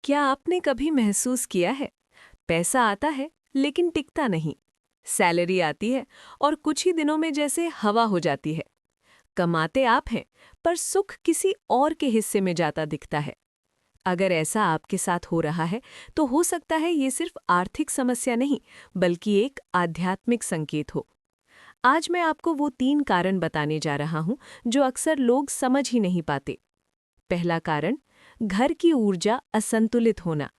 क्या आपने कभी महसूस किया है, पैसा आता है लेकिन टिकता नहीं। सैलरी आती है और कुछ ही दिनों में जैसे हवा हो जाती है। कमाते आप हैं पर सुख किसी और के हिस्से में जाता दिखता है। अगर ऐसा आपके साथ हो रहा है तो हो सकता है ये सिर्फ आर्थिक समस्या नहीं बल्कि एक आध्यात्मिक संकेत हो। आज मैं आपको वो 3 कारण बताने जा रहा हूं जो अक्सर लोग समझ ही नहीं पाते। पहला कारण, घर की ऊर्जा असंतुलित होना।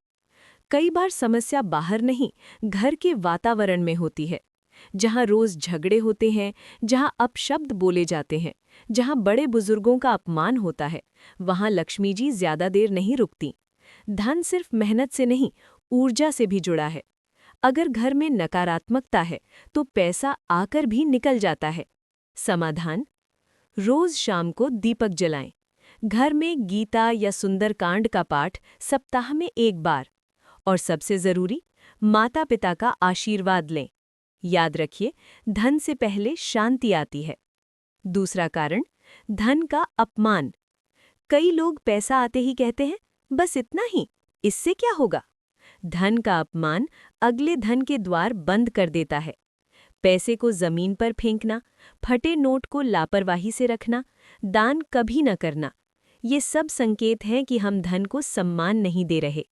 कई बार समस्या बाहर नहीं, घर के वातावरण में होती है। जहां रोज झगड़े होते हैं, जहां अपशब्द बोले जाते हैं, जहां बड़े बुजुर्गों का अपमान होता है, वहां लक्ष्मी जी ज्यादा देर नहीं रुकती। धन सिर्फ मेहनत से नहीं, ऊर्जा से भी जुड़ा है। अगर घर में नकारात्मकता है तो पैसा आकर भी निकल जाता है। समाधान, रोज शाम को दीपक जलाएं। घर में गीता या सुंदरकांड का पाठ सप्ताह में 1 बार। और सबसे जरूरी, माता पिता का आशीर्वाद लें। याद रखिए, धन से पहले शांति आती है। दूसरा कारण, धन का अपमान। कई लोग पैसा आते ही कहते हैं, बस इतना ही, इससे क्या होगा। धन का अपमान अगले धन के द्वार बंद कर देता है। पैसे को जमीन पर फेंकना, फटे नोट को लापरवाही से रखना, दान कभी न करना, ये सब संकेत हैं कि हम धन को सम्मान नहीं दे रहे।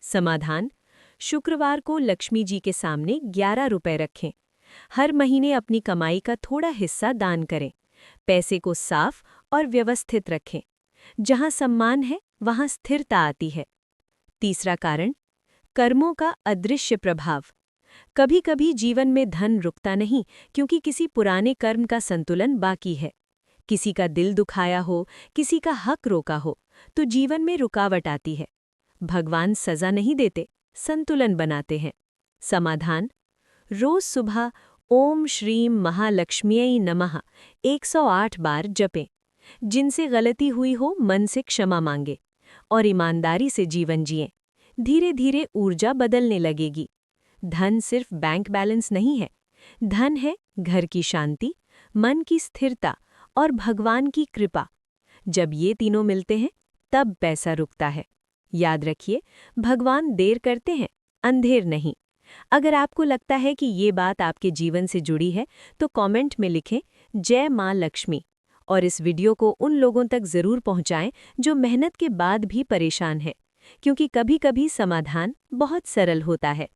समाधान, शुक्रवार को लक्ष्मी जी के सामने 11 रुपए रखें। हर महीने अपनी कमाई का थोड़ा हिस्सा दान करें। पैसे को साफ और व्यवस्थित रखें। जहां सम्मान है वहां स्थिरता आती है। तीसरा कारण, कर्मों का अदृश्य प्रभाव। कभी-कभी जीवन में धन रुकता नहीं क्योंकि किसी पुराने कर्म का संतुलन बाकी है। किसी का दिल दुखाया हो, किसी का हक रोका हो, तो जीवन में रुकावट आती है। भगवान सजा नहीं देते, संतुलन बनाते हैं। समाधान, रोज सुबह ओम श्रीम महालक्ष्म्यै नमः 108 बार जपें। जिनसे गलती हुई हो मन से क्षमा मांगे और ईमानदारी से जीवन जिएं। धीरे धीरे ऊर्जा बदलने लगेगी। धन सिर्फ बैंक बैलेंस नहीं है, धन है घर की शांति, मन की स्थिरता और भगवान की कृपा। जब ये तीनों मिलते हैं तब पैसा रुकता है। याद रखिए, भगवान देर करते हैं, अंधेर नहीं। अगर आपको लगता है कि ये बात आपके जीवन से जुड़ी है तो कमेंट में लिखें जय मां लक्ष्मी। और इस वीडियो को उन लोगों तक जरूर पहुंचाएं जो मेहनत के बाद भी परेशान हैं, क्योंकि कभी-कभी समाधान बहुत सरल होता है।